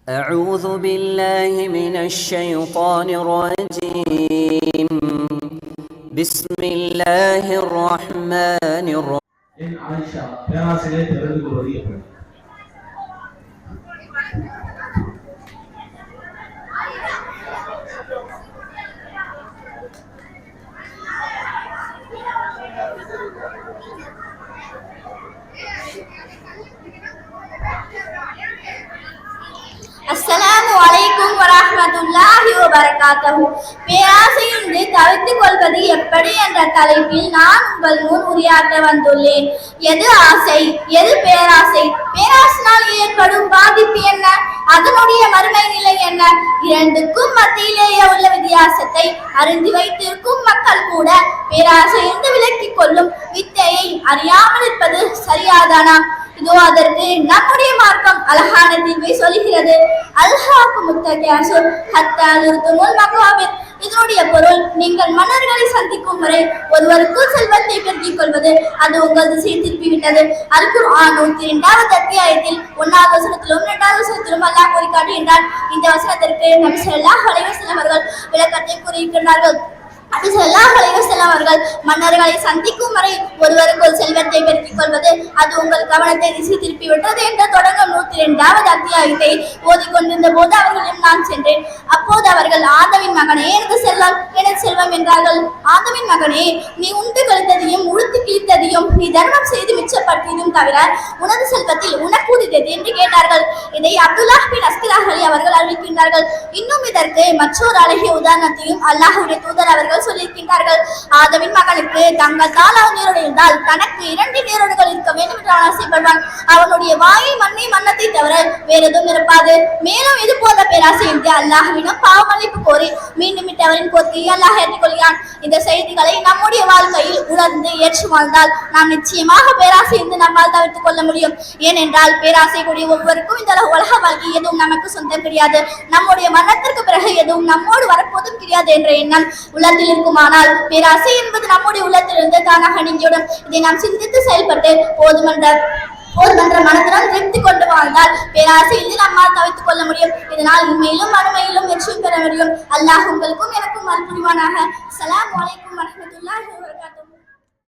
أعوذ بالله من الشيطان الرجيم بسم الله الرحمن الرحيم அஸ்ஸலாமு அலைக்கும் வரஹ்மத்துல்லாஹி வபரகாத்துஹு. பேராசையின்றி தவிர்த்துக் கொள்வது எப்படி என்ற தலைப்பில் நான் உங்கள் முன் உரையாற்ற வந்துள்ளேன். எது ஆசை, எது பேராசை? பேராசையினால் ஏற்படும் பாதிப்பு என்ன? அதனுடைய மறுமை நிலை என்ன? இரண்டுக்கும் மத்தியிலேயே உள்ள வித்தியாசத்தை அறிந்து வைத்திருக்கும் மக்கள் கூட பேராசையின்றி விலக்கிக் கொள்ளும் வித்தையை அறியாமல் இருப்பது சரியாதானா? இதோ அதற்கு நம்முடைய மார்க்கம் அழகான தீர்வை சொல்கிறது. அல்ஹாக்கும் தகாசுர் ஹத்தா ஸுர்துமுல் மகாபிர். இதனுடைய பொருள், நீங்கள் மன்னர்களை சந்திக்கும் வரை ஒருவருக்குள் செல்வத்தை பெருக்கிக் கொள்வது அது உங்கள் திசையை திருப்பிவிட்டது. அல் குர்ஆன் 102வது அத்தியாயத்தில் 1வது வசனத்திலும் 2வது வசனத்திலும் அல்லாஹ் கூறி காட்டுகின்றான். இந்த வசனத்திற்கு நபி ஸல்லல்லாஹு அலைஹி வஸல்லம் அவர்கள் விளக்கத்தை கூறியிருக்கிறார்கள். நபி ஸல்லல்லாஹு அலைஹி வஸல்லம் அவர்கள் மன்னர்களை சந்திக்கும் வரை ஒருவருக்குள் செல்வத்தை பெருக்கிக் கொள்வது அது உங்கள் கவனத்தை திசை திருப்பி விட்டது என்று தொடங்கும் 102வது அத்தியாயத்தை ஓதிக்கொண்டிருந்த போது அவர்களிடம் நான் சென்றேன். அப்போது அவர்கள், ஆதமின் மகனே, எனது செல்வம் எனது செல்வம் என்றார்கள். ஆதமின் மகனே, நீ உண்டு கழித்ததையும் உடுத்து கிழித்ததையும் நீ தர்மம் செய்து மிச்சப்பட்டதையும் தவிர உனது செல்வத்தில் உனக்கு உதித்தது என்று கேட்டார்கள். இதை அப்துல்லாஹ் பின் அஸ்கிராஹ் அலி அவர்கள் அறிவிக்கின்றார்கள். இன்னும் இதற்கு மற்றொரு அழகிய உதாரணத்தையும் அல்லாஹ்வுடைய தூதர் அவர்கள் சொல்லியிருக்கின்றார்கள். ஆதமின் மகனுக்கு தங்கத்தால் அவன் நீரோடிருந்தால் தனக்கு 2 நீரோடுகள் இருக்க வேண்டும் என்று அவன் ஆசைப்படுவான். அவனுடைய வாயில் மண்ணை மன்னத்தை தவிர வேற எதுவும் இருப்பாது. மேலும் இது போல பேராசையின்றி அல்லாஹ்விடம் பாவ மன்னிப்பு கோரி மீண்டும் அவரின் கோரிக்கையை அல்லாஹ் ஏற்றுக்கொள்கிறான். இந்த செய்திகளை நம்முடைய வாழ்க்கையில் உணர்ந்து ஏற்று வாழ்ந்தால் நாம் நிச்சயமாக பேராசையின்றி நம்மால் தவிர்த்துக் கொள்ள முடியும். ஏனென்றால் பேராசை கூடிய ஒவ்வொருக்கும் இந்த உலக வாழ்க்கை எதுவும் நமக்கு சொந்தம் கிடையாது. நம்முடைய மரணத்திற்கு பிறகு எதுவும் நம்மோடு வரப்போதும் கிடையாது என்ற எண்ணம் உள்ளத்தில் இருக்குமானால் பேராசை என்பது நம்முடைய உள்ளத்திலிருந்து தானாக நீங்கிவிடும். இதை நாம் சிந்தித்து செயல்பட்டு போதுமன்ற மனத்துடன் திருப்தி கொண்டு வாழ்ந்தால் பேராசையின்றி நம்மால் தவிர்த்துக் கொள்ள முடியும். இதனால் இம்மையிலும் மறுமையிலும் வெற்றி பெற முடியும். அல்லாஹ் உங்களுக்கும் எனக்கும் அருள் புரிவானாக. அஸ்ஸலாமு அலைக்கும் வரஹ்மத்துல்லாஹி வபரகாத்துஹு.